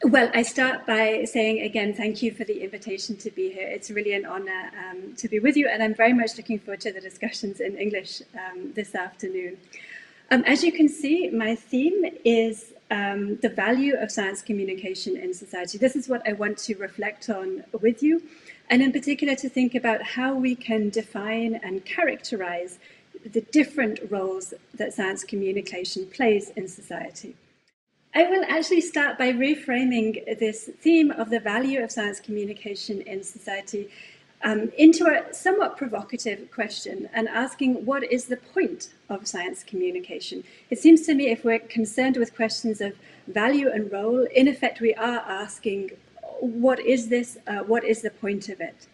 Well, I start by saying again, thank you for the invitation to be here. It's really an honor to be with you, and I'm very much looking forward to the discussions in English this afternoon. As you can see, my theme is the value of science communication in society. This is what I want to reflect on with you, and in particular to think about how we can define and characterize the different roles that science communication plays in society. I will actually start by reframing this theme of the value of science communication in society into a somewhat provocative question and asking, what is the point of science communication? It seems to me if we're concerned with questions of value and role, in effect we are asking, what is this? What is the point of it?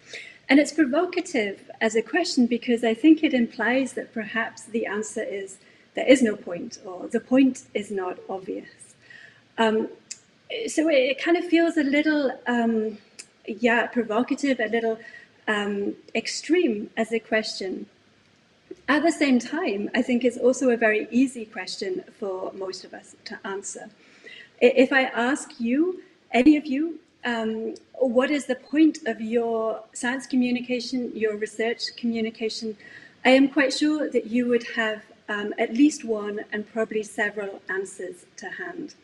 And it's provocative as a question because I think it implies that perhaps the answer is there is no point, or the point is not obvious. So it kind of feels a little, provocative, a little extreme as a question. At the same time, I think it's also a very easy question for most of us to answer. If I ask you, any of you, what is the point of your science communication, your research communication, I am quite sure that you would have at least one and probably several answers to hand.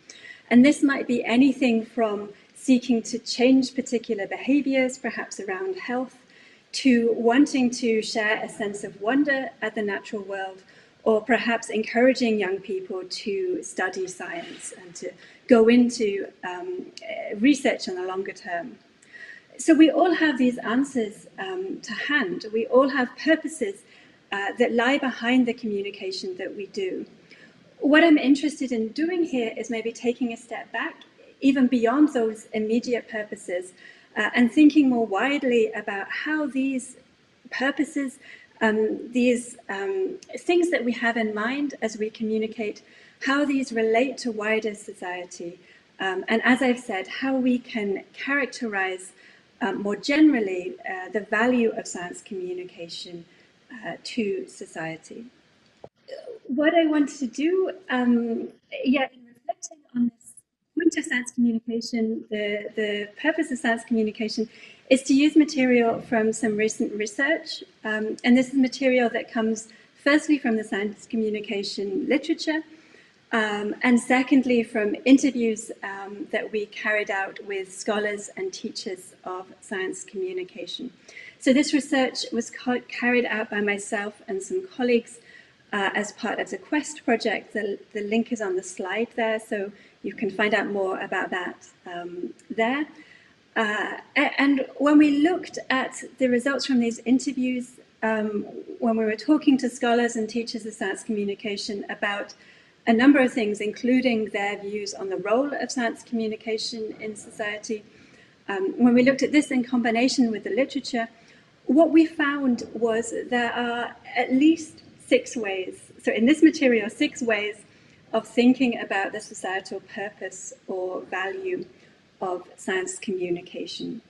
And this might be anything from seeking to change particular behaviors, perhaps around health, to wanting to share a sense of wonder at the natural world, or perhaps encouraging young people to study science and to go into research on the longer term. So we all have these answers to hand. We all have purposes that lie behind the communication that we do. What I'm interested in doing here is maybe taking a step back, even beyond those immediate purposes, and thinking more widely about how these purposes, these things that we have in mind as we communicate, how these relate to wider society. And as I've said, how we can characterize more generally the value of science communication to society. What I want to do, in reflecting on this point of science communication, the purpose of science communication is to use material from some recent research. And this is material that comes firstly from the science communication literature, and secondly from interviews that we carried out with scholars and teachers of science communication. So this research was carried out by myself and some colleagues as part of the Quest project. The link is on the slide there, so you can find out more about that there. And when we looked at the results from these interviews, when we were talking to scholars and teachers of science communication about a number of things, including their views on the role of science communication in society, when we looked at this in combination with the literature, what we found was there are at least 6 ways, so in this material, 6 ways of thinking about the societal purpose or value of science communication.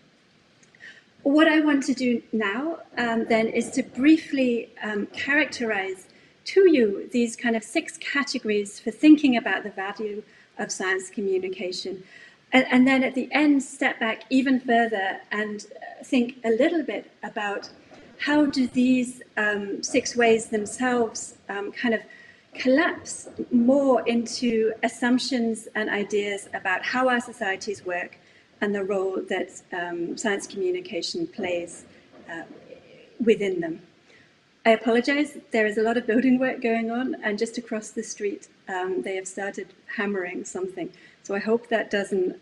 What I want to do now then is to briefly characterize to you these kind of 6 categories for thinking about the value of science communication. And then at the end, step back even further and think a little bit about how do these 6 ways themselves kind of collapse more into assumptions and ideas about how our societies work and the role that science communication plays within them. I apologize, there is a lot of building work going on, and just across the street they have started hammering something. So I hope that doesn't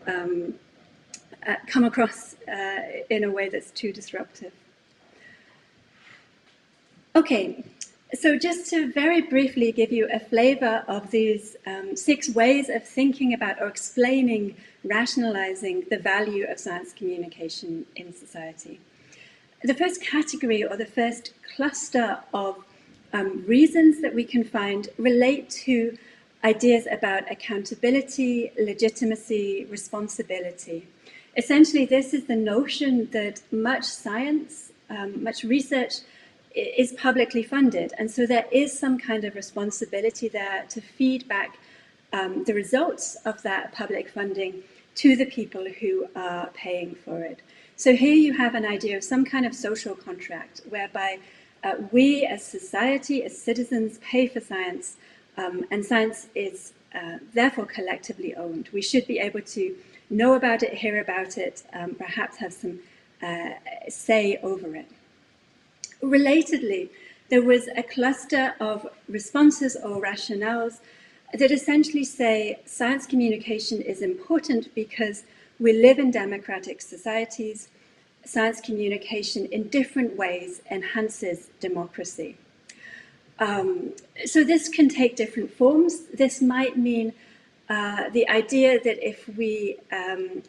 come across in a way that's too disruptive. Okay, so just to very briefly give you a flavor of these 6 ways of thinking about or explaining, rationalizing the value of science communication in society. The first category, or the first cluster of reasons that we can find, relate to ideas about accountability, legitimacy, responsibility. Essentially, this is the notion that much science, much research is publicly funded. And so there is some kind of responsibility there to feed back the results of that public funding to the people who are paying for it. So here you have an idea of some kind of social contract whereby we as society, as citizens, pay for science, and science is therefore collectively owned. We should be able to know about it, hear about it, perhaps have some say over it. Relatedly, there was a cluster of responses or rationales that essentially say science communication is important because we live in democratic societies. Science communication in different ways enhances democracy. So this can take different forms. This might mean the idea that if we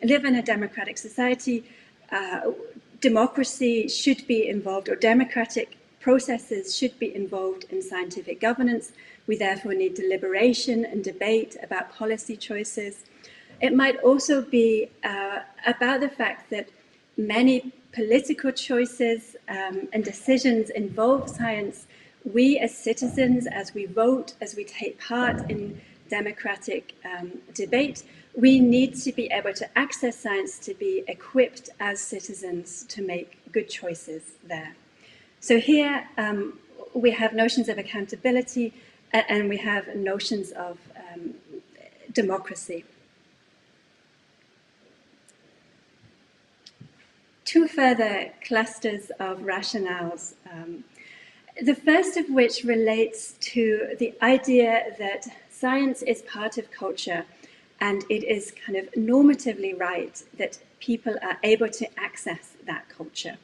live in a democratic society, democracy should be involved, or democratic processes should be involved in scientific governance. We therefore need deliberation and debate about policy choices. It might also be about the fact that many political choices and decisions involve science. We as citizens, as we vote, as we take part in democratic debate, we need to be able to access science to be equipped as citizens to make good choices there. So here we have notions of accountability and we have notions of democracy. Two further clusters of rationales. The first of which relates to the idea that science is part of culture and it is kind of normatively right that people are able to access that culture.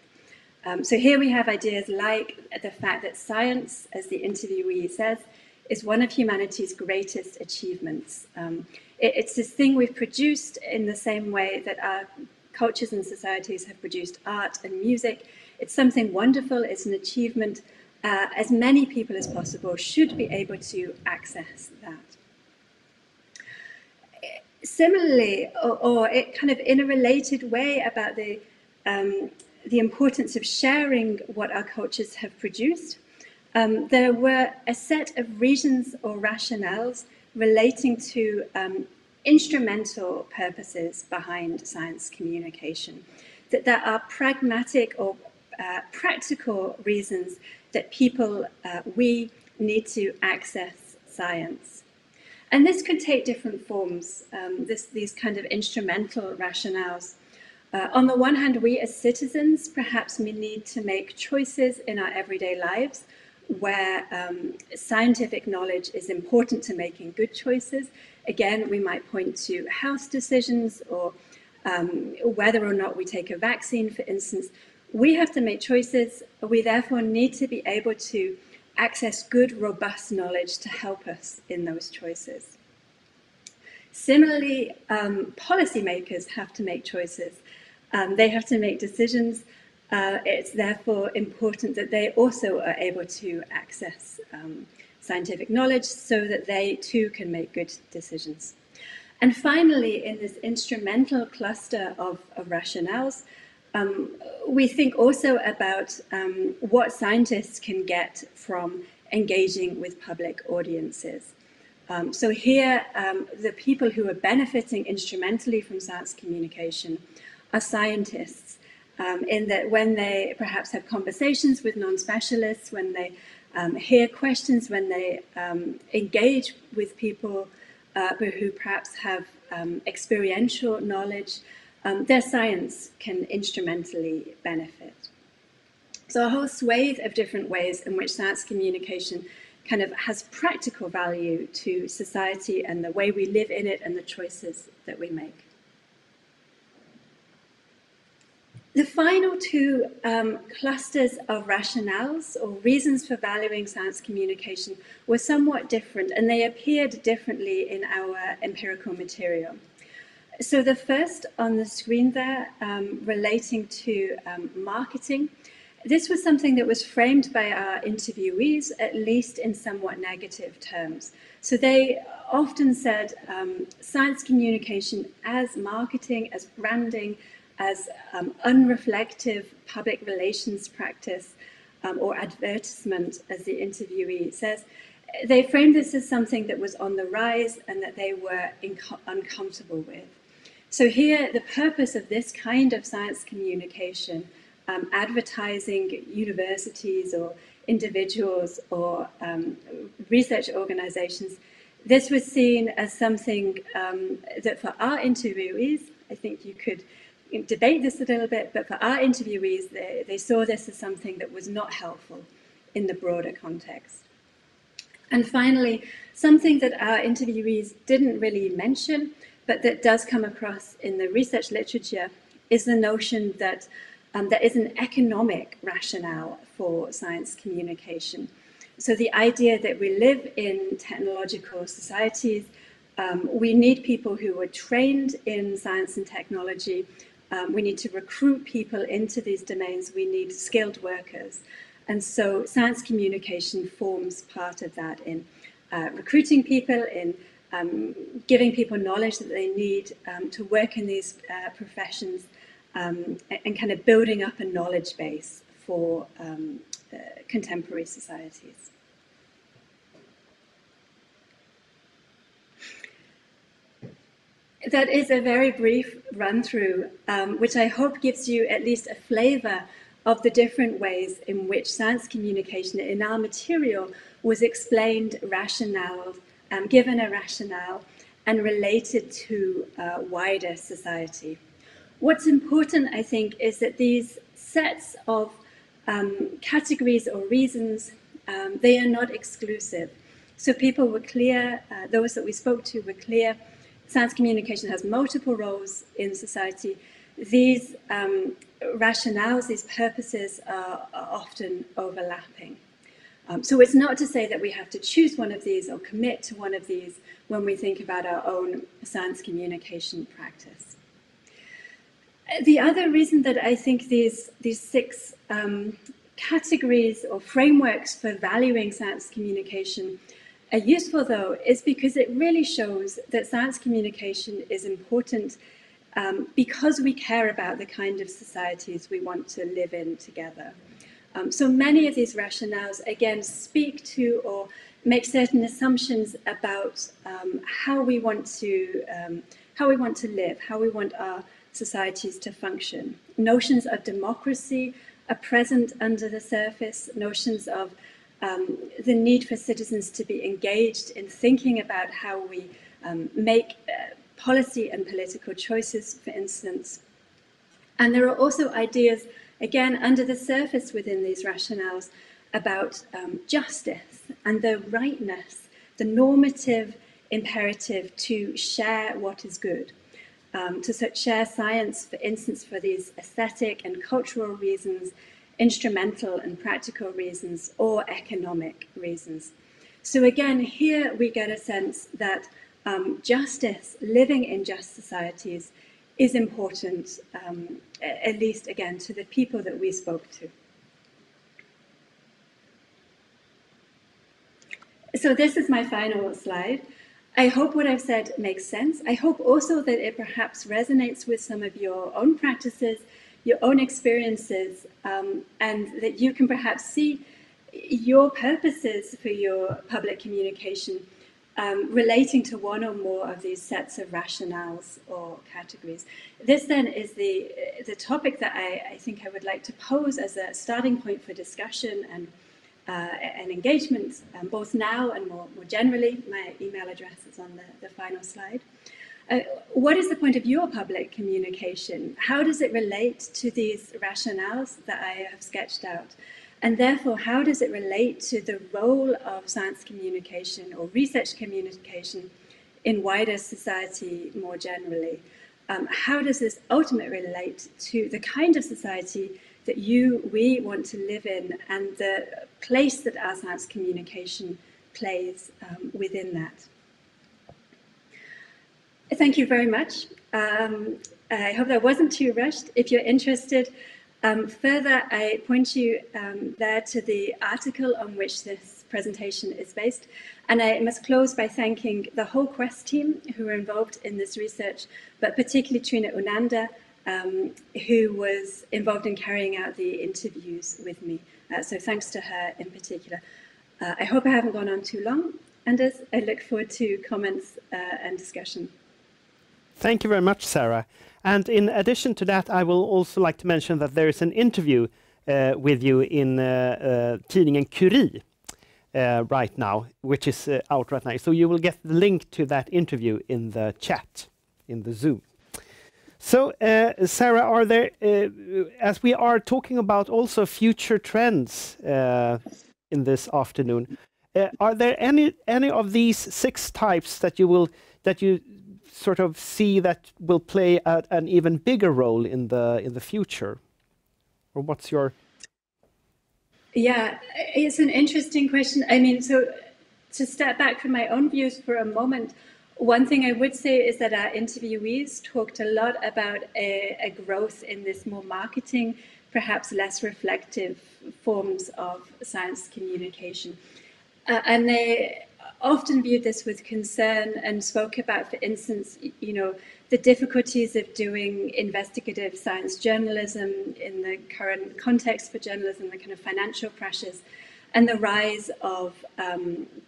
So here we have ideas like the fact that science, as the interviewee says, is one of humanity's greatest achievements. It's this thing we've produced in the same way that our cultures and societies have produced art and music. It's something wonderful, it's an achievement. As many people as possible should be able to access that. Similarly, or it kind of in a related way about the importance of sharing what our cultures have produced, there were a set of reasons or rationales relating to instrumental purposes behind science communication, that there are pragmatic or practical reasons that people, we need to access science. And this could take different forms, these kind of instrumental rationales. On the one hand, we as citizens, perhaps we need to make choices in our everyday lives where scientific knowledge is important to making good choices. Again, we might point to health decisions or whether or not we take a vaccine, for instance. We have to make choices. We therefore need to be able to access good, robust knowledge to help us in those choices. Similarly, policymakers have to make choices. They have to make decisions. It's therefore important that they also are able to access scientific knowledge so that they too can make good decisions. And finally, in this instrumental cluster of rationales, we think also about what scientists can get from engaging with public audiences. So here, the people who are benefiting instrumentally from science communication are scientists, in that when they perhaps have conversations with non-specialists, when they hear questions, when they engage with people who perhaps have experiential knowledge, their science can instrumentally benefit. So a whole swathe of different ways in which science communication kind of has practical value to society and the way we live in it and the choices that we make. The final two clusters of rationales or reasons for valuing science communication were somewhat different, and they appeared differently in our empirical material. So the first on the screen there, relating to marketing, this was something that was framed by our interviewees, at least in somewhat negative terms. So they often said science communication as marketing, as branding, as unreflective public relations practice or advertisement, as the interviewee says. They framed this as something that was on the rise and that they were uncomfortable with. So here, the purpose of this kind of science communication, advertising universities or individuals or research organizations, this was seen as something that for our interviewees, I think you could debate this a little bit, but for our interviewees, they saw this as something that was not helpful in the broader context. And finally, something that our interviewees didn't really mention, but that does come across in the research literature, is the notion that there is an economic rationale for science communication. So the idea that we live in technological societies, we need people who are trained in science and technology. We need to recruit people into these domains. We need skilled workers. And so science communication forms part of that in recruiting people, in giving people knowledge that they need to work in these professions, and kind of building up a knowledge base for contemporary societies. That is a very brief run-through, which I hope gives you at least a flavor of the different ways in which science communication in our material was explained, rationale, given a rationale, and related to wider society. What's important, I think, is that these sets of categories or reasons, they are not exclusive. So people were clear, those that we spoke to were clear, science communication has multiple roles in society. These rationales, these purposes are often overlapping. So it's not to say that we have to choose one of these or commit to one of these when we think about our own science communication practice. The other reason that I think these six categories or frameworks for valuing science communication are useful, though, is because it really shows that science communication is important because we care about the kind of societies we want to live in together. So many of these rationales, again, speak to or make certain assumptions about how we want to live, how we want our societies to function. Notions of democracy are present under the surface, notions of the need for citizens to be engaged in thinking about how we make policy and political choices, for instance. And there are also ideas, again, under the surface within these rationales about justice and the rightness, the normative imperative to share what is good, to share science, for instance, for these aesthetic and cultural reasons, instrumental and practical reasons, or economic reasons. So again, here we get a sense that justice, living in just societies, is important, at least, again, to the people that we spoke to. So this is my final slide. I hope what I've said makes sense. I hope also that it perhaps resonates with some of your own practices, your own experiences, and that you can perhaps see your purposes for your public communication relating to one or more of these sets of rationales or categories. This then is the topic that I think I would like to pose as a starting point for discussion and engagement, both now and more generally. My email address is on the final slide. What is the point of your public communication? How does it relate to these rationales that I have sketched out? And therefore, how does it relate to the role of science communication or research communication in wider society more generally? How does this ultimately relate to the kind of society that we want to live in and the place that our science communication plays within that? Thank you very much. I hope that wasn't too rushed. If you're interested, further, I point you there to the article on which this presentation is based. And I must close by thanking the whole Quest team who were involved in this research, but particularly Trina Unanda, who was involved in carrying out the interviews with me. So thanks to her in particular. I hope I haven't gone on too long, Anders. I look forward to comments and discussion. Thank you very much, Sarah. And in addition to that, I will also like to mention that there is an interview with you in tidningen Curie right now, which is out right now. So you will get the link to that interview in the chat, in the Zoom. So, Sarah, are there, as we are talking about also future trends in this afternoon, are there any of these 6 types that you sort of see that will play an even bigger role in the future? Or what's your... Yeah, it's an interesting question. I mean, so to step back from my own views for a moment, one thing I would say is that our interviewees talked a lot about a growth in this more marketing, perhaps less reflective forms of science communication. And they often viewed this with concern and spoke about, for instance, you know, the difficulties of doing investigative science journalism in the current context for journalism, the kind of financial pressures, and the rise of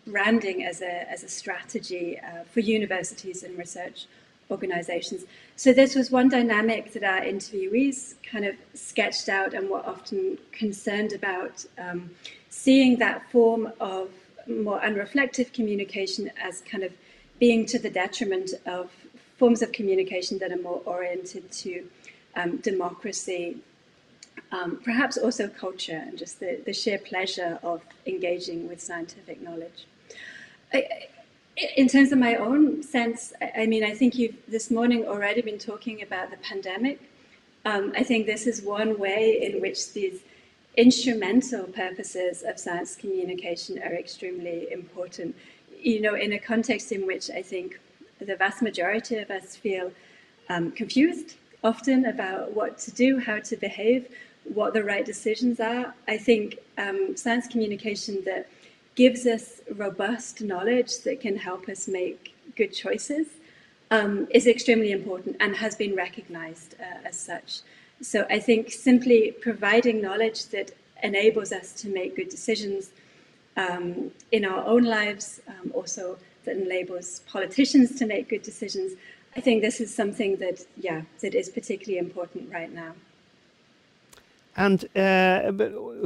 branding as a strategy for universities and research organizations. So this was one dynamic that our interviewees kind of sketched out and were often concerned about, seeing that form of more unreflective communication as kind of being to the detriment of forms of communication that are more oriented to democracy, perhaps also culture and just the sheer pleasure of engaging with scientific knowledge. In terms of my own sense, I mean, I think you've this morning already been talking about the pandemic. I think this is one way in which these instrumental purposes of science communication are extremely important. You know, in a context in which I think the vast majority of us feel confused often about what to do, how to behave, what the right decisions are. I think science communication that gives us robust knowledge that can help us make good choices is extremely important and has been recognized as such. So I think simply providing knowledge that enables us to make good decisions in our own lives, also that enables politicians to make good decisions, I think this is something that, yeah, that is particularly important right now. And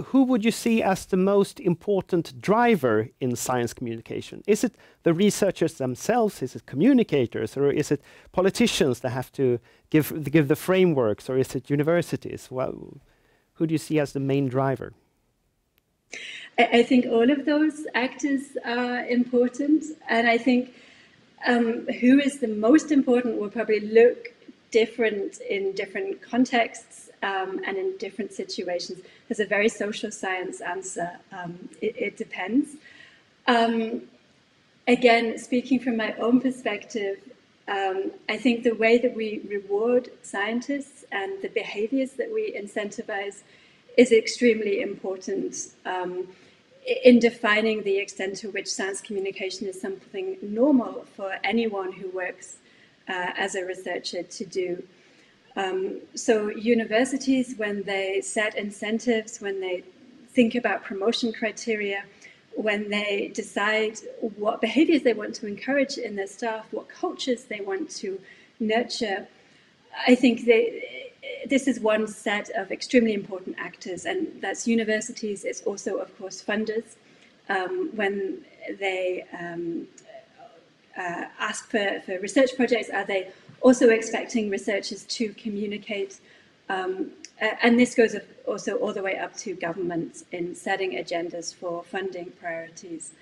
who would you see as the most important driver in science communication? Is it the researchers themselves? Is it communicators? Or is it politicians that have to give the frameworks? Or is it universities? Well, who do you see as the main driver? I think all of those actors are important. And I think who is the most important will probably look different in different contexts and in different situations. There's a very social science answer. It depends. Again, speaking from my own perspective, I think the way that we reward scientists and the behaviors that we incentivize is extremely important in defining the extent to which science communication is something normal for anyone who works as a researcher to do. So universities, when they set incentives, when they think about promotion criteria, when they decide what behaviors they want to encourage in their staff, what cultures they want to nurture, I think this is one set of extremely important actors, and that's universities. It's also, of course, funders. When they ask for research projects, are they also expecting researchers to communicate? And this goes also all the way up to governments in setting agendas for funding priorities.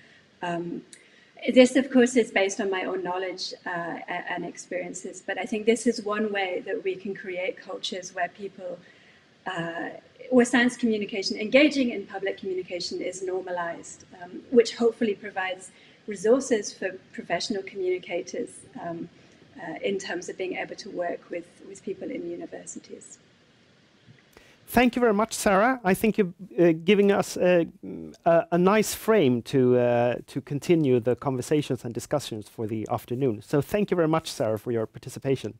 This, of course, is based on my own knowledge and experiences, but I think this is one way that we can create cultures where people, where science communication, engaging in public communication is normalized, which hopefully provides resources for professional communicators in terms of being able to work with people in universities. Thank you very much, Sarah. I think you're giving us a nice frame to continue the conversations and discussions for the afternoon. So thank you very much, Sarah, for your participation.